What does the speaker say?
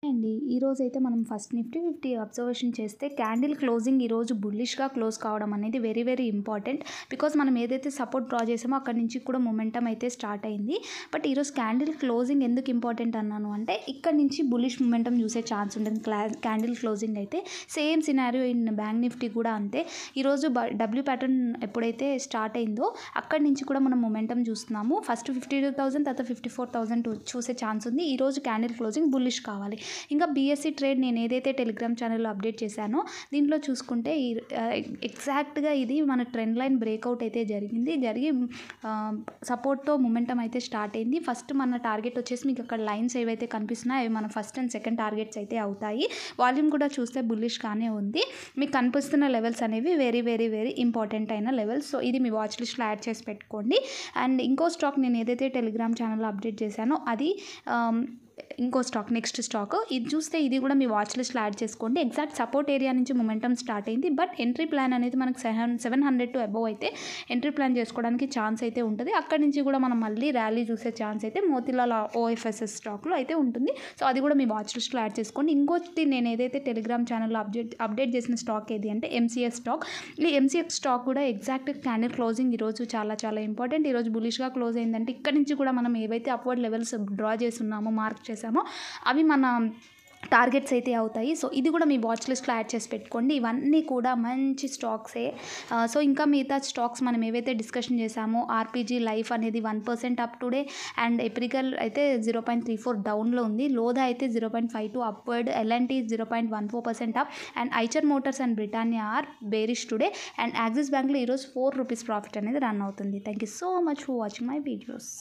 అండి. ఈరోజైతే మనం ఫస్ట్ నిఫ్టీ 50 అబ్జర్వేషన్ చేస్తే క్యాండిల్ క్లోజింగ్ ఈరోజు బుల్లిష్‌గా క్లోజ్ కావడం అనేది వెరీ వెరీ ఇంపార్టెంట్. బికాజ్ మనం ఏదైతే సపోర్ట్ డ్రా చేసామో అక్కడి నుంచి కూడా మొమెంటమ్ అయితే స్టార్ట్ అయింది. బట్ ఈరోజు క్యాండిల్ క్లోజింగ్ ఎందుకు ఇంపార్టెంట్ అన్నాను అంటే ఇక్కడ నుంచి బుల్లిష్ మొమెంటమ్ చూసే ఛాన్స్ ఉంటుంది. క్యాండిల్ క్లోజింగ్ అయితే same scenario in bank Nifty కూడా అంతే. ఈరోజు డబ్ల్యూ ప్యాటర్న్ ఎప్పుడైతే స్టార్ట్ అయిందో అక్కడి నుంచి కూడా మనం మొమెంటమ్ చూస్తున్నాము. ఫస్ట్ 52,000 తర్వాత 54,000 చూసే ఛాన్స్ ఉంది. ఈరోజు క్యాండిల్ క్లోజింగ్ బుల్లిష్ కావాలి. ఇంకా బీఎస్సీ ట్రేడ్ నేను ఏదైతే టెలిగ్రామ్ ఛానల్లో అప్డేట్ చేశానో దీంట్లో చూసుకుంటే ఎగ్జాక్ట్గా ఇది మన ట్రెండ్ లైన్ బ్రేక్అవుట్ అయితే జరిగి సపోర్ట్తో మొమెంటమ్ అయితే స్టార్ట్ అయింది. ఫస్ట్ మన టార్గెట్ వచ్చేసి మీకు అక్కడ లైన్స్ ఏవైతే కనిపిస్తున్నాయో అవి మన ఫస్ట్ అండ్ సెకండ్ టార్గెట్స్ అయితే అవుతాయి. వాల్యూమ్ కూడా చూస్తే బుల్లిష్గానే ఉంది. మీకు కనిపిస్తున్న లెవెల్స్ అనేవి వెరీ వెరీ వెరీ ఇంపార్టెంట్ అయిన లెవెల్స్. సో ఇది మీ వాచ్ లిస్ట్లో యాడ్ చేసి పెట్టుకోండి. అండ్ ఇంకో స్టాక్ నేను ఏదైతే టెలిగ్రామ్ ఛానల్లో అప్డేట్ చేశానో అది ఇంకో స్టాక్ నెక్స్ట్ స్టాక్ ఇది చూస్తే ఇది కూడా మీ వాచ్ లిస్ట్లో యాడ్ చేసుకోండి. ఎగ్జాక్ట్ సపోర్ట్ ఏరియా నుంచి మొమెంటమ్ స్టార్ట్ అయింది. బట్ ఎంట్రీ ప్లాన్ అనేది మనకు 700 టు అబోవ్ అయితే ఎంట్రీ ప్లాన్ చేసుకోవడానికి ఛాన్స్ అయితే ఉంటుంది. అక్కడి నుంచి కూడా మనం మళ్ళీ ర్యాలీ చూసే ఛాన్స్ అయితే మోతిలాల్ ఓఎఫ్ఎస్ఎస్ స్టాక్లో అయితే ఉంటుంది. సో అది కూడా మీ వాచ్ లిస్ట్లో యాడ్ చేసుకోండి. ఇంకోటి నేను ఏదైతే టెలిగ్రామ్ ఛానల్లో అప్డేట్ చేసిన స్టాక్ ఏది అంటే ఎంసీఎక్స్ స్టాక్. ఈ ఎంసీఎక్స్ స్టాక్ కూడా ఎగ్జాక్ట్ క్యాండిల్ క్లోజింగ్ ఈరోజు చాలా చాలా ఇంపార్టెంట్. ఈరోజు బులిష్గా క్లోజ్ అయిందంటే ఇక్కడ నుంచి కూడా మనం ఏవైతే అప్వర్డ్ లెవెల్స్ డ్రా చేస్తున్నామో మార్క్ చేసామో అవి మన టార్గెట్స్ అయితే అవుతాయి. సో ఇది కూడా మీ వాచ్ లిస్ట్లో యాడ్ చేసి పెట్టుకోండి. ఇవన్నీ కూడా మంచి స్టాక్సే. సో ఇంకా మిగతా స్టాక్స్ మనం ఏవైతే డిస్కషన్ చేసామో ఆర్పీజీ లైఫ్ అనేది 1% అప్ టుడే అండ్ ఎప్రికల్ అయితే 0.34 డౌన్లో ఉంది. లోధా అయితే 0.52 upward, LNT 0.14% up and Eicher motors and Britannia are bearish today and axis బ్యాంక్లో ఈరోజు ₹4 ప్రాఫిట్ అనేది రన్ అవుతుంది. Thank you so much for watching my videos.